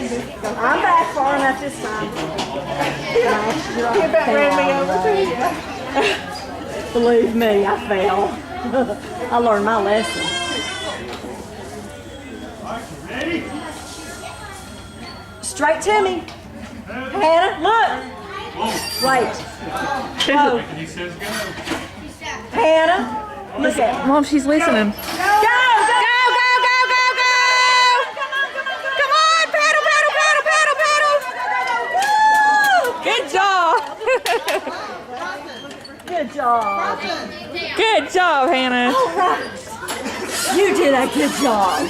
I'm back far enough this time. You about ran me over too. Believe me, I fell. I learned my lesson. Ready? Straight to me. Hannah, look. Wait. Whoa. He says go. Hannah, look at me. Mom, she's listening. Go, go, Go, go, go, go, go! Come on, paddle, paddle, paddle, paddle, paddle! Good job. Good job. Good job, Hannah. All right. You did a good job.